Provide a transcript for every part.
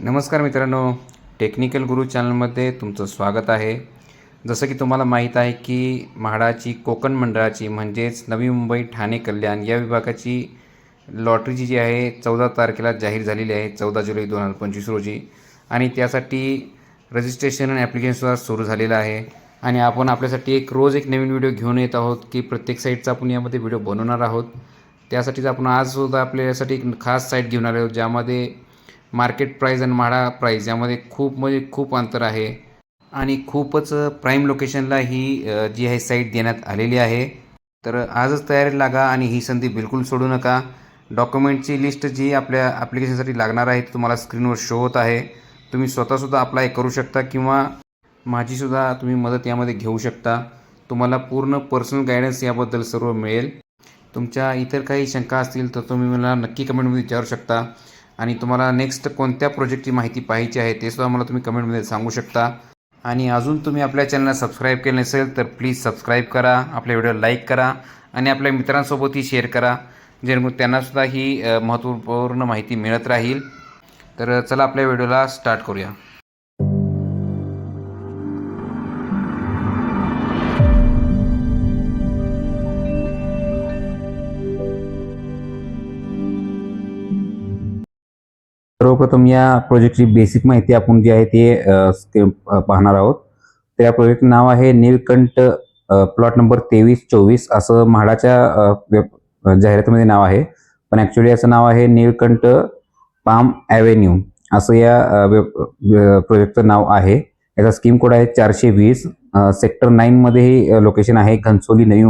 नमस्कार मित्रांनो, टेक्निकल गुरु चॅनलमध्ये तुमचं स्वागत आहे. जसं की तुम्हाला माहीत आहे की म्हाडाची कोकण मंडळाची म्हणजेच नवी मुंबई ठाणे कल्याण या विभागाची लॉटरी जी आहे 14 तारखेला जाहीर झालेली आहे, 14 जुलै 2025 रोजी. आणि त्यासाठी रजिस्ट्रेशन आणि ॲप्लिकेशनसुद्धा सुरू झालेलं आहे. आणि आपण आपल्यासाठी रोज एक नवीन व्हिडिओ घेऊन येत आहोत की प्रत्येक साईटचा आपण यामध्ये व्हिडिओ बनवणार आहोत. त्यासाठीच आपण आजसुद्धा आपल्यासाठी एक खास साईट घेऊन आलो आहोत, ज्यामध्ये मार्केट प्राईस आणि म्हाडा प्राईस यामध्ये खूप म्हणजे खूप अंतर आहे. आणि खूपच प्राईम लोकेशनला ही जी आहे साईट देण्यात आलेली आहे. तर आजच तयारी लागा आणि ही संधी बिलकुल सोडू नका. डॉक्युमेंटची लिस्ट जी आपल्या ॲप्लिकेशनसाठी लागणार आहे ती तुम्हाला स्क्रीनवर शो होत आहे. तुम्ही स्वतःसुद्धा अप्लाय करू शकता किंवा माझीसुद्धा तुम्ही मदत यामध्ये घेऊ शकता. तुम्हाला पूर्ण पर्सनल गायडन्स याबद्दल सर्व मिळेल. तुमच्या इतर काही शंका असतील तर तुम्ही मला नक्की कमेंटमध्ये विचारू शकता. आणि तुम्हाला नेक्स्ट कोणत्या प्रोजेक्टची माहिती पाहिजे आहे ते सुद्धा मला तुम्ही कमेंटमध्ये सांगू शकता. आणि अजून तुम्ही आपल्या चॅनलला सबस्क्राईब केलं नसेल तर प्लीज सबस्क्राईब करा, आपल्या व्हिडिओ लाईक करा आणि आपल्या मित्रांसोबतही शेअर करा, जेणेकरून त्यांनासुद्धा ही महत्त्वपूर्ण माहिती मिळत राहील. तर चला आपल्या व्हिडिओला स्टार्ट करूया. सर्वप्रथम या प्रोजेक्टची बेसिक माहिती आपण जी आहे ते पाहणार आहोत. त्या प्रोजेक्टचं नाव आहे नीलकंठ, प्लॉट नंबर 2324 असं म्हाडाच्या जाहिरातीमध्ये नाव आहे. पण ॲक्च्युली याचं नाव आहे नीलकंठ पाम ॲव्हेन्यू असं या प्रोजेक्टचं नाव आहे. याचा स्कीम कोड आहे 420. सेक्टर 9मध्ये ही लोकेशन आहे, घनसोली नवी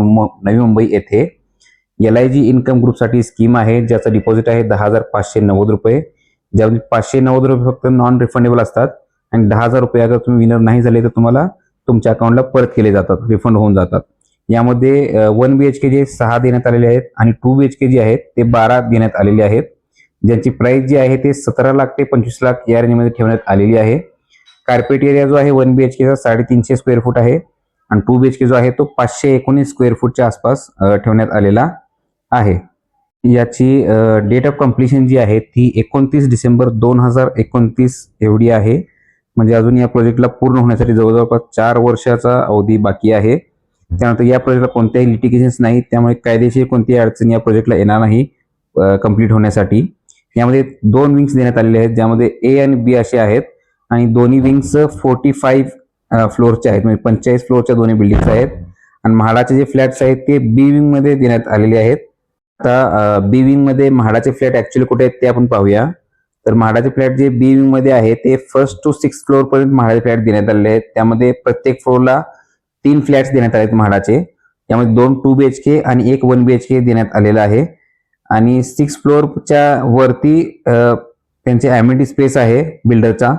मुंबई येथे. LIG इन्कम ग्रुपसाठी स्कीम आहे, ज्याचं डिपॉझिट आहे 10,590 रुपये. ज्यामध्ये 590 रुपये फक्त नॉन रिफंडेबल असतात आणि 10,000 रुपये अगर तुम्ही विनर नाही झाले तर तुम्हाला तुमच्या अकाउंटला परत केले जातात, रिफंड होऊन जातात. यामध्ये 1 BHK जे 6 देण्यात आलेले आहेत आणि 2 BHK जे आहेत ते 12 देण्यात आलेले आहेत, ज्यांची प्राइस जी आहे ते 17 लाख ते 25 लाख या रेंजमध्ये ठेवण्यात आलेली आहे. कार्पेट एरिया जो आहे 1 BHK चा 350 स्क्वेअर फूट आहे आणि 2 BHK जो आहे तो 519 स्क्वेअर फूटच्या आसपास ठेवण्यात आलेला आहे. याची डेट ऑफ कम्प्लिशन जी आहे ती 29 डिसेंबर 2029 एवढी आहे. म्हणजे अजून या प्रोजेक्टला पूर्ण होण्यासाठी जवळजवळ 4 वर्षाचा अवधी बाकी आहे. त्यानंतर या प्रोजेक्टला कोणत्याही लिटिगेशन्स नाही, त्यामुळे कायदेशीर कोणतीही अडचण या प्रोजेक्टला येणार नाही कम्प्लीट होण्यासाठी. यामध्ये 2 विंग्स देण्यात आलेले आहेत, ज्यामध्ये A आणि B असे आहेत आणि दोन्ही विंग्स 45 फ्लोअरचे आहेत, म्हणजे 45 फ्लोअरच्या दोन्ही बिल्डिंग्स आहेत. आणि म्हाडाचे जे फ्लॅट्स आहेत ते B विंगमध्ये देण्यात आलेले आहेत. आता बी विंग मध्ये म्हाडाचे फ्लॅट ऍक्च्युअली कुठे आहेत ते आपण पाहूया. तर म्हाडाचे फ्लॅट जे बी विंग मध्ये आहे ते 1st to 6th फ्लोअर पर्यंत म्हाडाचे फ्लॅट देण्यात आलेले आहेत. त्यामध्ये प्रत्येक फ्लोअरला 3 फ्लॅट्स देण्यात आले आहेत म्हाडाचे. त्यामध्ये 2 2 BHK आणि 1 1 BHK देण्यात आलेला आहे. आणि 6 फ्लोअरच्या वरती त्यांचे ॲम्युनिटी स्पेस आहे बिल्डरचा,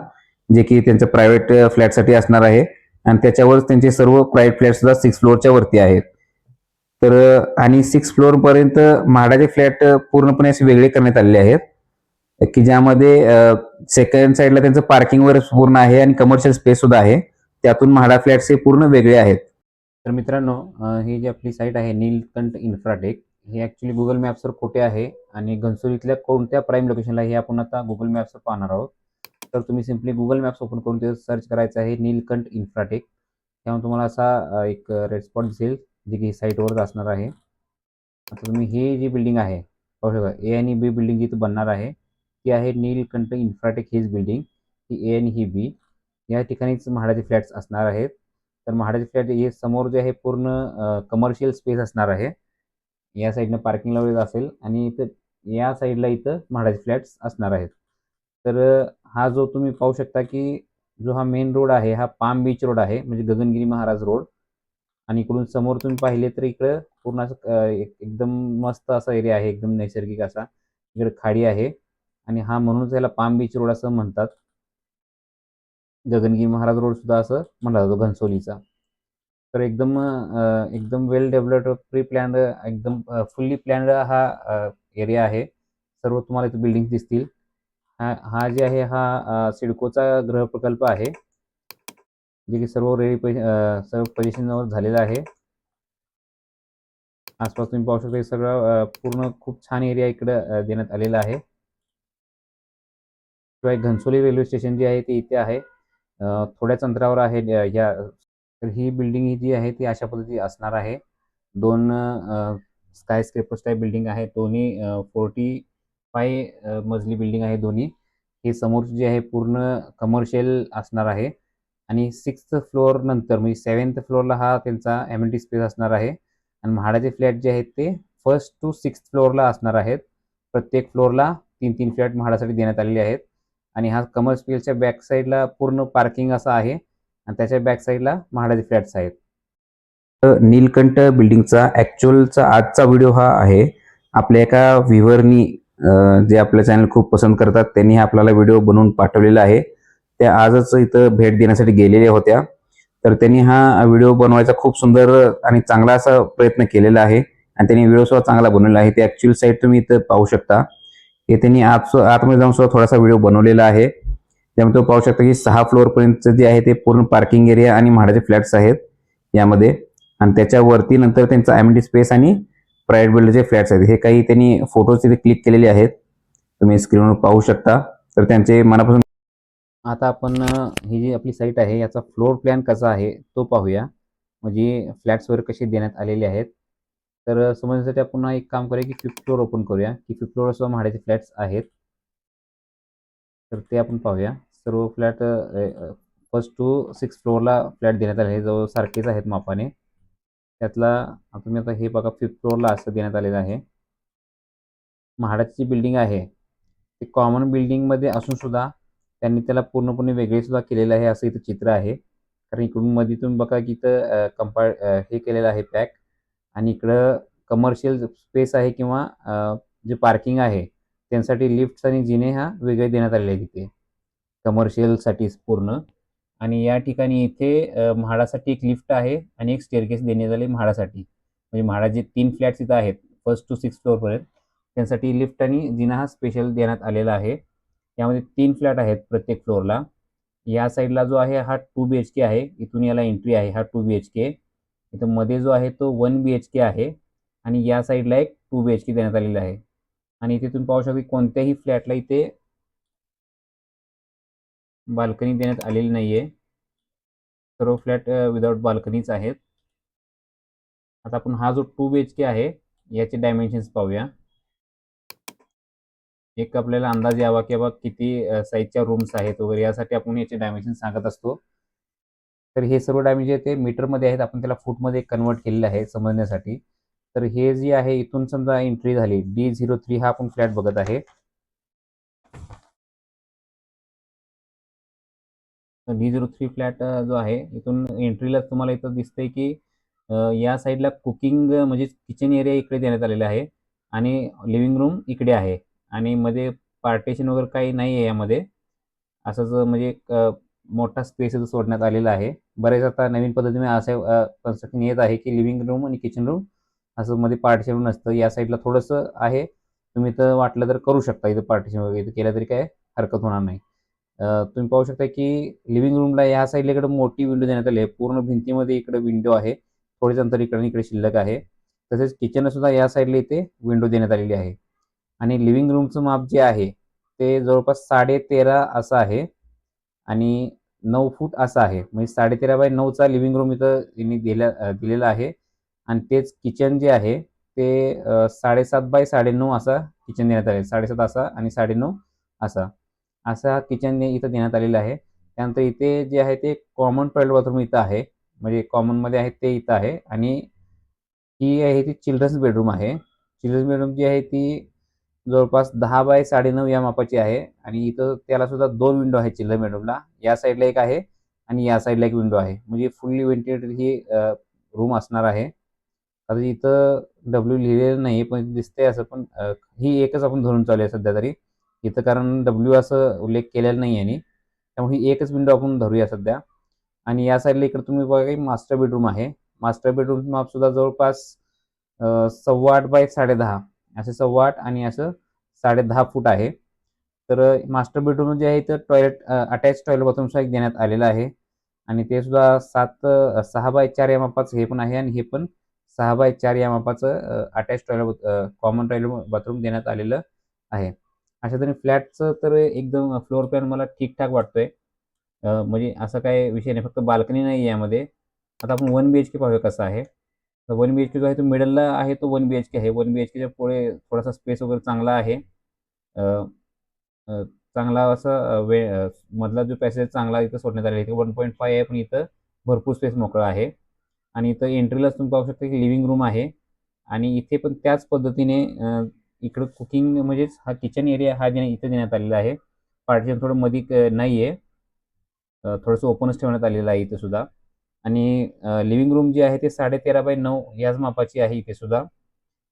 जे की त्यांच्या प्रायव्हेट फ्लॅटसाठी असणार आहे. आणि त्याच्यावर त्यांचे सर्व प्रायव्हेट फ्लॅट सुद्धा 6 फ्लोअरच्या वरती आहेत. तर आणि 6 फ्लोअर पर्यंत म्हाडाचे फ्लॅट पूर्णपणे असे वेगळे करण्यात आलेले आहेत, की ज्यामध्ये सेकंड साईडला त्यांचं पार्किंग वर पूर्ण आहे आणि कमर्शियल स्पेस सुद्धा आहे. त्यातून म्हाडा फ्लॅट्स हे पूर्ण वेगळे आहेत. तर मित्रांनो, ही जी आपली साईट आहे नीलकंठ इन्फ्राटेक, हे ॲक्च्युली गुगल मॅप्सवर कुठे आहे आणि घनसोलीतल्या कोणत्या प्राईम लोकेशनला हे आपण आता गुगल मॅप्सवर पाहणार आहोत. तर तुम्ही सिम्पली गुगल मॅप्स ओपन करून तिथं सर्च करायचं आहे नीलकंठ इन्फ्राटेक. त्यामुळे तुम्हाला असा एक रेड स्पॉट दिसेल, जे की साईटवरच असणार आहे. आता तुम्ही ही जी बिल्डिंग आहे पाहू शकता, A आणि B बिल्डिंग जिथं बनणार आहे ती आहे नीलकंठ इन्फ्राटेक हीच बिल्डिंग. ही A आणि ही B या ठिकाणीच म्हाडाचे फ्लॅट्स असणार आहेत. तर म्हाडाचे फ्लॅट हे समोर जे आहे पूर्ण कमर्शियल स्पेस असणार आहे. या साईडनं पार्किंगला वगैरे असेल आणि इथं या साईडला इथं म्हाडाचे फ्लॅट्स असणार आहेत. तर हा जो तुम्ही पाहू शकता की जो हा मेन रोड आहे हा पाम बीच रोड आहे, म्हणजे गगनगिरी महाराज रोड. आणि इकडून समोर तुम्ही पाहिले तर इकडं पूर्ण असं एकदम मस्त असा एरिया आहे, एकदम नैसर्गिक असा. इकडे खाडी आहे आणि हा म्हणूनच याला पाम बीच रोड असं म्हणतात. गगनगिरी महाराज रोड सुद्धा असं म्हणला जातो घनसोलीचा. तर एकदम वेल डेव्हलप्ड, प्री प्लॅन्ड, एकदम फुल्ली प्लॅन्ड हा एरिया आहे. सर्व तुम्हाला इथे बिल्डिंग दिसतील. हा हा जे आहे हा सिडकोचा गृह प्रकल्प आहे, जे की सर्व रेडी सर्व पोझिशनवर झालेला आहे. आसपास तुम्ही पाहू शकता, हे सगळं पूर्ण खूप छान एरिया इकडे देण्यात आलेला आहे. शिवाय घनसोली रेल्वे स्टेशन जे आहे ते इथे आहे. थोड्याच अंतरावर आहे ह्या. तर ही बिल्डिंग ही जी आहे ती अशा पद्धती असणार आहे. 2 स्काय स्क्रेपर टाइप बिल्डिंग आहे. दोन्ही 45 मजली बिल्डिंग आहे दोन्ही. हे समोरची जी आहे पूर्ण कमर्शियल असणार आहे आणि 6th फ्लोअर नंतर म्हणजे 7th फ्लोअरला हा त्यांचा एम्युनिटी स्पेस असणार आहे आणि म्हाडाचे फ्लॅट जे आहेत ते 1st to 6th फ्लोअरला असणार आहेत. प्रत्येक फ्लोअरला 3-3 फ्लॅट म्हाडासाठी देण्यात आलेले आहेत आणि हा कमर्शियलच्या बॅक साईडला पूर्ण पार्किंग असं आहे आणि त्याच्या बॅक साईडला म्हाडाचे फ्लॅट्स आहेत. नीलकंठ बिल्डिंगचा ॲक्च्युअलचा आजचा व्हिडिओ हा आहे. आपल्या एका व्ह्युअरनी जे आपलं चॅनल खूप पसंत करतात त्यांनी आपल्याला व्हिडिओ बनवून पाठवलेला आहे. त्या आजच इथं भेट देण्यासाठी गेलेल्या होत्या. तर त्यांनी हा व्हिडिओ बनवायचा खूप सुंदर आणि चांगला असा प्रयत्न केलेला आहे आणि त्यांनी व्हिडिओ सुद्धा चांगला बनवलेला आहे. ते ॲक्च्युअल साईट तुम्ही इथं पाहू शकता. हे त्यांनी आतमध्ये जाऊन सुद्धा थोडासा व्हिडिओ बनवलेला आहे. त्यामुळे तो पाहू शकता की 6 फ्लोअरपर्यंतचं जे आहे ते पूर्ण पार्किंग एरिया आणि म्हाडाचे फ्लॅट्स आहेत यामध्ये आणि त्याच्यावरती नंतर त्यांचा एम्युनिटी स्पेस आणि प्रायव्हेट बिल्डरचे फ्लॅट्स आहेत. हे काही त्यांनी फोटोज तिथे क्लिक केलेले आहेत. तुम्ही स्क्रीनवर पाहू शकता. तर त्यांचे मनापासून आता आपण ही जी आपली साईट आहे याचा फ्लोर प्लॅन कसा आहे तो पाहूया. म्हणजे फ्लॅट्स वगैरे कसे देण्यात आलेले आहेत. तर समजण्यासाठी आपण पुन्हा एक काम करूया की 5th फ्लोअर ओपन करूया की 5th फ्लोअरवर सुद्धा म्हाडाचे फ्लॅट्स आहेत. तर ते आपण पाहूया. सर्व फ्लॅट 1st to 6th फ्लोअरला फ्लॅट देण्यात आले आहे. जवळ सारखेच आहेत मापाने. त्यातला तुम्ही आता हे बघा 5th फ्लोअरला असं देण्यात आलेलं आहे. म्हाडाची जी बिल्डिंग आहे ती कॉमन बिल्डिंगमध्ये असून सुद्धा त्यांनी त्याला पूर्णपणे वेगळे सुद्धा केलेलं आहे असं इथं चित्र आहे. कारण इकडून मध्ये तुम्ही बघा की इथं हे केलेलं आहे पॅक आणि इकडं कमर्शियल स्पेस आहे किंवा जे पार्किंग आहे त्यांसाठी लिफ्ट्स आणि जिने हा वेगळे देण्यात आलेले आहेत तिथे कमर्शियलसाठी पूर्ण. आणि या ठिकाणी इथे म्हाडासाठी एक लिफ्ट आहे आणि एक स्टेअरकेस देण्यात आले म्हाडासाठी. म्हणजे म्हाडाचे 3 फ्लॅट्स इथं आहेत 1st to 6th फ्लोअरपर्यंत. त्यांसाठी लिफ्ट आणि जिना हा स्पेशल देण्यात आलेला आहे. यामध्ये 3 फ्लॅट आहेत प्रत्येक फ्लोअरला. या साईडला जो आहे हा 2 BHK आहे. इथून याला एंट्री आहे हा 2 BHK. इथं मध्ये जो आहे तो 1 BHK आहे आणि या साईडला एक 2 BHK देण्यात आलेला आहे. आणि इथे तुम्ही पाहू शकता की कोणत्याही फ्लॅटला इथे बाल्कनी देण्यात आलेली नाहीये. सर्व फ्लॅट विदाउट बाल्कनीच आहेत. आता आपण हा जो 2 BHK आहे याचे डायमेन्शन्स पाहूया. एक आपल्याला अंदाज यावा की बाबा किती साईजच्या रूम्स आहेत वगैरे यासाठी आपण याचे डायमेन्शन सांगत असतो. तर हे सर्व डायमेन्शन ते मीटरमध्ये आहेत. आपण त्याला फूटमध्ये कन्वर्ट केलेलं आहे समजण्यासाठी. तर हे जे आहे इथून समजा एंट्री झाली D03 हा आपण फ्लॅट बघत आहे. D03 फ्लॅट जो आहे इथून एंट्रीला तुम्हाला इथं दिसतंय की या साईडला कुकिंग म्हणजे किचन एरिया इकडे देण्यात आलेला आहे आणि लिव्हिंग रूम इकडे आहे आणि मध्ये पार्टिशन वगैरे काही नाही आहे यामध्ये. असंच म्हणजे एक मोठा स्पेस सोडण्यात आलेला आहे. बरेच आता नवीन पद्धतीने असं कन्स्ट्रक्शन येत आहे की लिव्हिंग रूम आणि किचन रूम असं मध्ये पार्टिशन नसतं. या साईडला थोडंसं आहे. तुम्ही तर वाटलं तर करू शकता इथं पार्टिशन वगैरे इथं केलं तरी काय हरकत होणार नाही. तुम्ही पाहू शकता की लिव्हिंग रूमला या साईडला इकडे मोठी विंडो देण्यात आली आहे. पूर्ण भिंतीमध्ये इकडे विंडो आहे. थोडेच अंतर इकडे इकडे शिल्लक आहे. तसेच किचनला सुद्धा या साईडला इथे विंडो देण्यात आलेली आहे आणि लिव्हिंग रूमचं माप जे आहे ते जवळपास 13.5 असं आहे आणि 9 फूट असं आहे. म्हणजे 13.5 बाय 9चा लिव्हिंग रूम इथं त्यांनी दिलेला आहे आणि तेच किचन जे आहे ते 7.5 बाय 9.5 असा किचन देण्यात आले. 7.5 असा आणि 9.5 असा. असा किचन इथं देण्यात आलेला आहे. त्यानंतर इथे जे आहे ते कॉमन टॉयलेट बाथरूम इथं आहे. म्हणजे कॉमनमध्ये आहे ते इथं आहे आणि ही आहे ती चिल्ड्रन्स बेडरूम आहे. चिल्ड्रन्स बेडरूम जी आहे ती जवळपास 10 बाय 9.5 या मापाची आहे आणि इथं त्याला सुद्धा 2 विंडो आहेत चिल्ड्रन बेडरूमला. या साईडला एक आहे आणि या साईडला एक विंडो आहे. म्हणजे फुल्ली व्हेंटिलेटेड ही रूम असणार आहे. आता इथं डब्ल्यू लिहिलेलं नाही पण दिसतंय असं पण ही एकच आपण धरून चालूया सध्या तरी. इथं कारण डब्ल्यू असं उल्लेख केलेला नाही आहे त्यामुळे ही एकच विंडो आपण धरूया सध्या. आणि या साईडला इकडे तुम्ही बघा की मास्टर बेडरूम आहे. मास्टर बेडरूमचं माप सुद्धा जवळपास 8.25 बाय 10.5 असं 8.25 आणि असं 10.5 फूट आहे. तर मास्टर बेडरूम जे आहे तर टॉयलेट अटॅच टॉयलेट बाथरूम सुद्धा एक देण्यात आलेलं आहे आणि ते सुद्धा 6 बाय 4 या मापाचं हे पण आहे आणि हे पण 6 बाय 4 या मापाचं attach toilet common toilet bathroom देण्यात आलेलं आहे. अशा तऱ्हेने फ्लॅटचं तर एकदम फ्लोअर प्लॅन मला ठीकठाक वाटतोय. म्हणजे असा काही विषय नाही, फक्त बाल्कनी नाही यामध्ये. आता आपण 1 BHK पाहूया कसा आहे. तर 1 BHK जो आहे तो मिडलला आहे, तो 1 BHK आहे. 1 BHKच्या पुढे थोडासा स्पेस वगैरे चांगला आहे. अ, अ, चांगला असा मधला जो पॅसेज चांगला इथं सोडण्यात आलेला आहे. 1.5 आहे, पण इथं भरपूर स्पेस मोकळा आहे. आणि इथं एंट्रीलाच तुम्ही पाहू शकता की लिव्हिंग रूम आहे. आणि इथे पण त्याच पद्धतीने इकडं कुकिंग म्हणजेच हा किचन एरिया हा इथं देण्यात आलेला आहे. पार्टिशन थोडं मध्ये नाही आहे. थोडंसं ओपनच ठेवण्यात आलेलं आहे इथे सुद्धा. आणि लिव्हिंग रूम जी आहे ते 13.5x9 याच मापाची आहे इथे सुद्धा.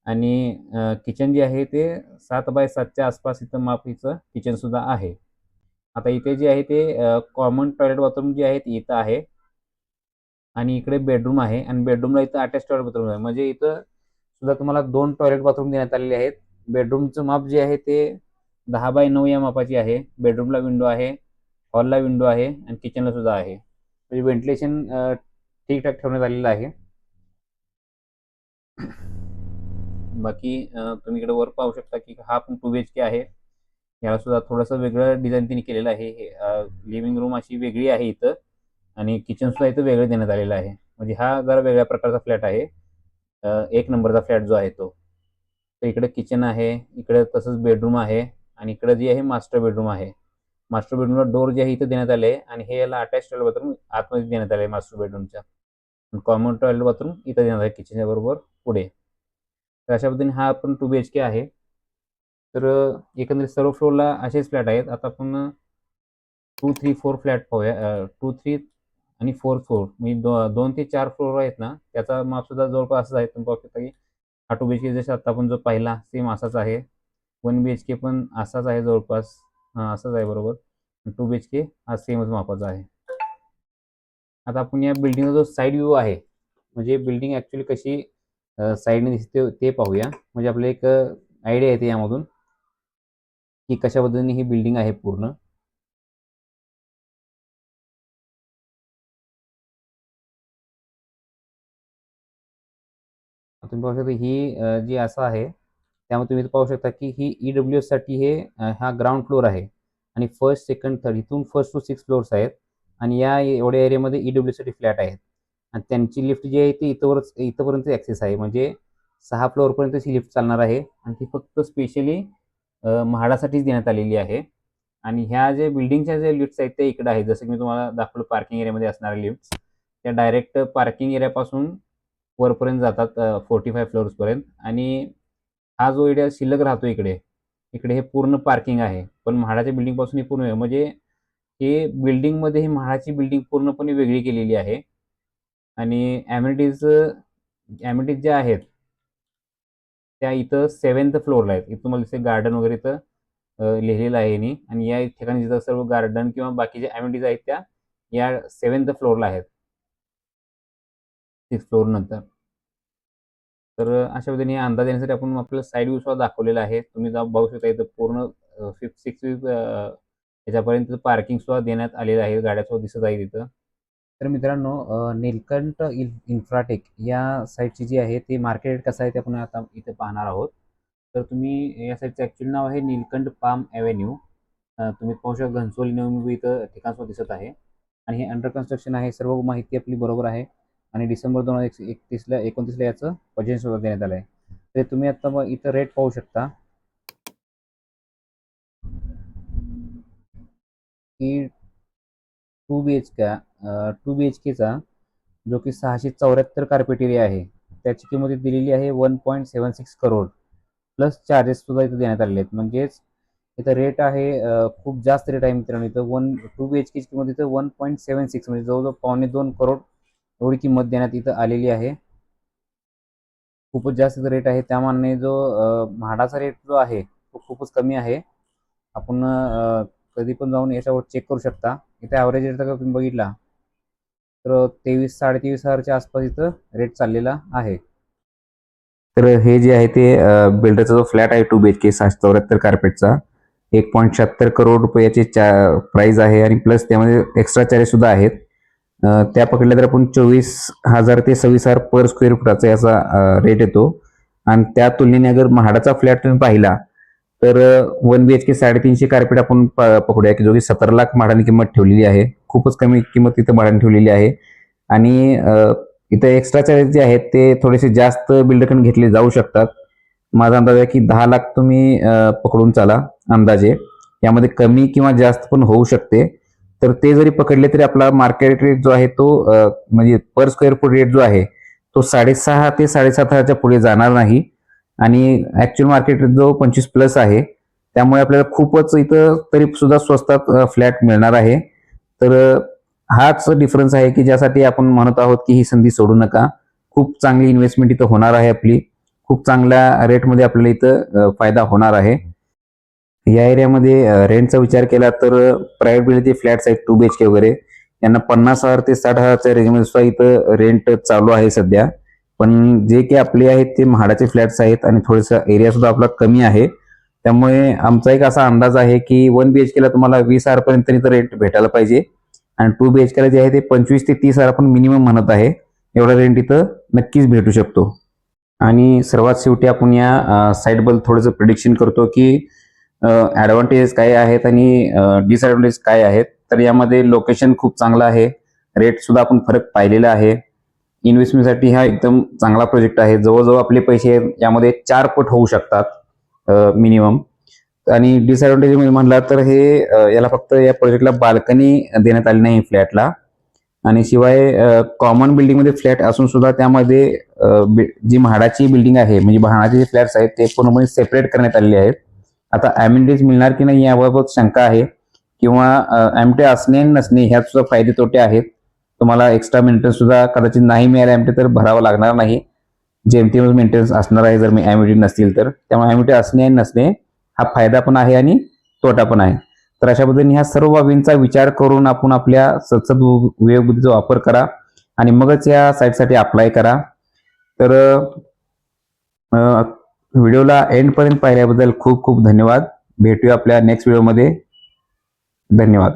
आणि किचन जे आहे ते 7x7च्या आसपास इथं मापीचं किचन सुद्धा आहे. आता इथे जे आहे ते कॉमन टॉयलेट बाथरूम जे आहे ते इथं आहे. आणि इकडे बेडरूम आहे आणि बेडरूमला इथं अटॅच टॉयलेट बाथरूम आहे. म्हणजे इथं सुद्धा तुम्हाला 2 टॉयलेट बाथरूम देण्यात आलेले आहेत. बेडरूमचं माप जे आहे ते 10x9 या मापाची आहे. बेडरूमला विंडो आहे, हॉलला विंडो आहे आणि किचनला सुद्धा आहे. म्हणजे व्हेंटिलेशन ठीकठाक ठेवण्यात आलेलं आहे. बाकी तुम्ही इकडे वर पाहू शकता की हा पण 2 BHK आहे. याला सुद्धा थोडंसं वेगळं डिझाईन त्यांनी केलेलं आहे. लिव्हिंग रूम अशी वेगळी आहे इथं आणि किचन सुद्धा इथं वेगळं देण्यात आलेलं आहे. म्हणजे हा जरा वेगळ्या प्रकारचा फ्लॅट आहे. 1 नंबरचा फ्लॅट जो आहे तो. तर इकडे किचन आहे, इकडे तसंच बेडरूम आहे आणि इकडे जी आहे मास्टर बेडरूम आहे. मास्टर बेडरूमला डोर जे आहे इथं देण्यात आले आहे आणि हे याला अटॅच टॉयलेट बाथरूम आतमध्ये देण्यात आले आहे मास्टर बेडरूमच्या. कॉमन टॉयलेट बाथरूम इथं देण्यात आहे किचनच्या बरोबर पुढे. तर अशा पद्धतीने हा पण 2 BHK आहे. तर एकंदरीत सर्व फ्लोअरला असेच फ्लॅट आहेत. आता आपण 2, 3, 4 फ्लॅट पाहूया. 2, 3 आणि 4 फ्लोअर म्हणजे 2 ते 4 फ्लोअर आहेत ना, त्याचा माप सुद्धा जवळपास असंच आहे. तुम्ही पाहू शकता की हा 2 BHK जसं आता आपण जो पाहिला सेम असाच आहे. 1 BHK पण असाच आहे जवळपास. हां, असाच आहे बरोबर. 2 BHK हा सेमच मापाचा आहे. आता आपण या बिल्डिंगचा जो साइड व्ह्यू आहे, म्हणजे बिल्डिंग ॲक्चुअली कशी साईडने दिसते ते पाहूया. म्हणजे आपल्याला एक आयडिया येते यामधून की कशा पद्धतीने ही बिल्डिंग आहे पूर्ण. तुम्ही पाहू शकता ही जी असं आहे, त्यामध्ये तुम्ही पाहू शकता की ही EWSसाठी हे हा ग्राउंड फ्लोअर आहे आणि फर्स्ट, सेकंड, थर्ड इथून फर्स्ट टू 6 फ्लोअर्स आहेत आणि या एवढ्या एरियामध्ये EWSसाठी फ्लॅट आहेत आणि त्यांची लिफ्ट जी आहे ती इथंपर्यंत ॲक्सेस आहे. म्हणजे 6 फ्लोअरपर्यंतच ही लिफ्ट चालणार आहे आणि ती फक्त स्पेशली म्हाडासाठीच देण्यात आलेली आहे. आणि ह्या ज्या बिल्डिंगच्या ज्या लिफ्ट्स आहेत त्या इकडे आहेत. जसं की मी तुम्हाला दाखवलं पार्किंग एरियामध्ये असणाऱ्या लिफ्ट्स, त्या डायरेक्ट पार्किंग एरियापासून वरपर्यंत जातात 45 फ्लोअर्सपर्यंत. आणि हा जो एरिया शिल्लक राहतो इकडे, इकडे हे पूर्ण पार्किंग आहे. पण म्हाडाच्या बिल्डिंगपासून हे पूर्ण म्हणजे हे बिल्डिंगमध्ये ही म्हाडाची बिल्डिंग पूर्णपणे वेगळी केलेली आहे. आणि ॲमेनिटीज ज्या आहेत, त्या इथं 7th फ्लोअरला आहेत. इथं तुम्हाला दिसेल गार्डन वगैरे इथं लिहिलेलं आहे यांनी आणि या ठिकाणी जिथं सर्व गार्डन किंवा बाकीचे ॲमेनिटीज आहेत त्या या 7th फ्लोअरला आहेत. 6th फ्लोअर नंतर. तर अशा पद्धतीने अंदाज येण्यासाठी आपण आपल्याला साइड व्ह्यू सुद्धा दाखवलेला आहे. तुम्ही जाऊन बघू शकता इथं पूर्ण 5th, 6th ह्याच्यापर्यंत पार्किंग सुद्धा देण्यात आलेलं आहे. गाड्या सुद्धा दिसत आहेत तिथं. तर मित्रांनो नीलकंठ इन्फ्राटेक या साईटची जी आहे ते मार्केट रेट कसं आहे ते आपण आता इथे पाहणार आहोत. तर तुम्ही या साईटचं ॲक्च्युअली नाव आहे नीलकंठ पाम ॲव्हेन्यू. तुम्ही पाहू शकता घनसोली नेहमी इथं ठिकाण सुद्धा दिसत आहे आणि हे अंडर कन्स्ट्रक्शन आहे. सर्व माहिती आपली बरोबर आहे आणि डिसेंबर 2029ला याचं बजेट सुद्धा देण्यात आलं आहे. तर तुम्ही आता मग इथं रेट पाहू शकता की 2 BHKचा जो की 674 कार्पेट एरिया आहे, त्याची किंमत इथे दिलेली आहे 1.76 करोड प्लस चार्जेस सुद्धा इथे देण्यात आलेले आहेत. म्हणजेच इथं रेट आहे खूप जास्त रेट आहे मित्रांनो. इथं 2 BHKची किंमत इथं 1.76 म्हणजे जवळजवळ 2.25 करोड एवढी किंमत देण्यात इथं आलेली आहे. खूपच जास्त रेट आहे. त्या मानाने जो म्हाडाचा रेट जो आहे तो खूपच कमी आहे. आपण कधी पण जाऊन याच्यावर चेक करू शकता. इथे ॲव्हरेज रेट जर तुम्ही बघितला तर 23,000-3,500च्या आसपास इथं रेट चाललेला आहे. तर हे जे आहे ते बिल्डरचा जो फ्लॅट आहे 2 BHK 674 कार्पेटचा 1.76 करोड रुपयाची प्राइस आहे आणि प्लस त्यामध्ये एक्स्ट्रा चार्जेस सुद्धा आहेत. त्या पकडल्या तर आपण 24,000 ते 26,000 पर स्क्वेअर फुटाचा याचा रेट येतो. आणि त्या तुलनेने अगर म्हाडाचा फ्लॅट तुम्ही पाहिला तर 1 BHK 350 कार्पेट आपण पकडूया की जो की 17 लाख भाड्याने किंमत ठेवलेली आहे. खूपच कमी किंमत इथं भाड्याने ठेवलेली आहे. आणि इथं एक्स्ट्रा चार्जेस जे आहेत ते थोडेसे जास्त बिल्डरकडून घेतले जाऊ शकतात. माझा अंदाज आहे की 10 लाख तुम्ही पकडून चाला अंदाजे. यामध्ये कमी किंवा जास्त पण होऊ शकते. तर ते जरी पकडले तरी आपला मार्केट रेट जो आहे तो म्हणजे पर स्क्वेअर फूट रेट जो आहे तो 6.5 ते 7.5 पुढे जाणार नाही. आणि ऍक्च्युअल मार्केट रेट जो 25+ आहे, त्यामुळे आपल्याला खूपच इथं तरी सुद्धा स्वस्तात फ्लॅट मिळणार आहे. तर हाच डिफरन्स आहे की ज्यासाठी आपण म्हणत आहोत की ही संधी सोडू नका. खूप चांगली इन्व्हेस्टमेंट इथं होणार आहे आपली. खूप चांगल्या रेटमध्ये आपल्याला इथं फायदा होणार आहे. या एरियामध्ये रेंटचा विचार केला तर प्रायव्हेट बिल्डरचे फ्लॅट्स आहेत 2 BHK वगैरे यांना 50,000 ते 60,000च्या रेंजमध्ये सुद्धा इथं रेंट चालू आहे सध्या. पण जे काही आपले आहेत ते म्हाडाचे फ्लॅट्स आहेत आणि थोडासा एरिया सुद्धा आपला कमी आहे. त्यामुळे आमचा एक असा अंदाज आहे की 1 BHK ला तुम्हाला 20,000 पर्यंत इथं रेंट भेटायला पाहिजे आणि 2 BHK ला जे आहे ते 25,000 ते 30,000 आपण मिनिमम म्हणत आहे. एवढा रेंट इथं नक्कीच भेटू शकतो. आणि सर्वात शेवटी आपण या साईटबद्दल थोडंसं प्रिडिक्शन करतो की ॲडव्हान्टेजेस काय आहेत आणि डिसएडव्हान्टेज काय आहेत. तर यामध्ये लोकेशन खूप चांगलं आहे. रेट सुद्धा आपण फरक पाहिलेला आहे. इन्व्हेस्टमेंटसाठी हा एकदम चांगला प्रोजेक्ट आहे. जवळजवळ आपले पैसे यामध्ये 4 पट होऊ शकतात मिनिमम. आणि डिसएडव्हान्टेज म्हणला तर हे याला फक्त या प्रोजेक्टला बाल्कनी देण्यात आली नाही फ्लॅटला. आणि शिवाय कॉमन बिल्डिंगमध्ये फ्लॅट असून सुद्धा त्यामध्ये जी म्हाडाची बिल्डिंग आहे म्हणजे म्हाडाचे जे फ्लॅट्स आहेत ते पूर्णपणे सेपरेट करण्यात आलेले आहेत. आता ॲम्युनिटीज मिळणार की नाही याबाबत शंका आहे किंवा ॲम्युनिटी असणे नसणे ह्यात सुद्धा फायदे तोटे आहेत. तुम्हाला एक्स्ट्रा मेंटेनन्स सुद्धा कदाचित नाही मिळाले ॲम्युनिटी तर भरावं लागणार नाही. जेमतेम मेंटेनन्स असणार आहे जर मी ॲम्युनिटी नसतील तर. त्यामुळे ॲम्युनिटी असणे आणि नसणे हा फायदा पण आहे आणि तोटा पण आहे. तर अशा पद्धतीने ह्या सर्व बाबींचा विचार करून आपण आपल्या विवेकबुद्धीचा वापर करा आणि मगच या साईटसाठी अप्लाय करा. तर व्हिडिओला एंडपर्यंत पाहिल्याबद्दल खूप खूप धन्यवाद. भेटूया आपल्या नेक्स्ट व्हिडिओमध्ये. धन्यवाद.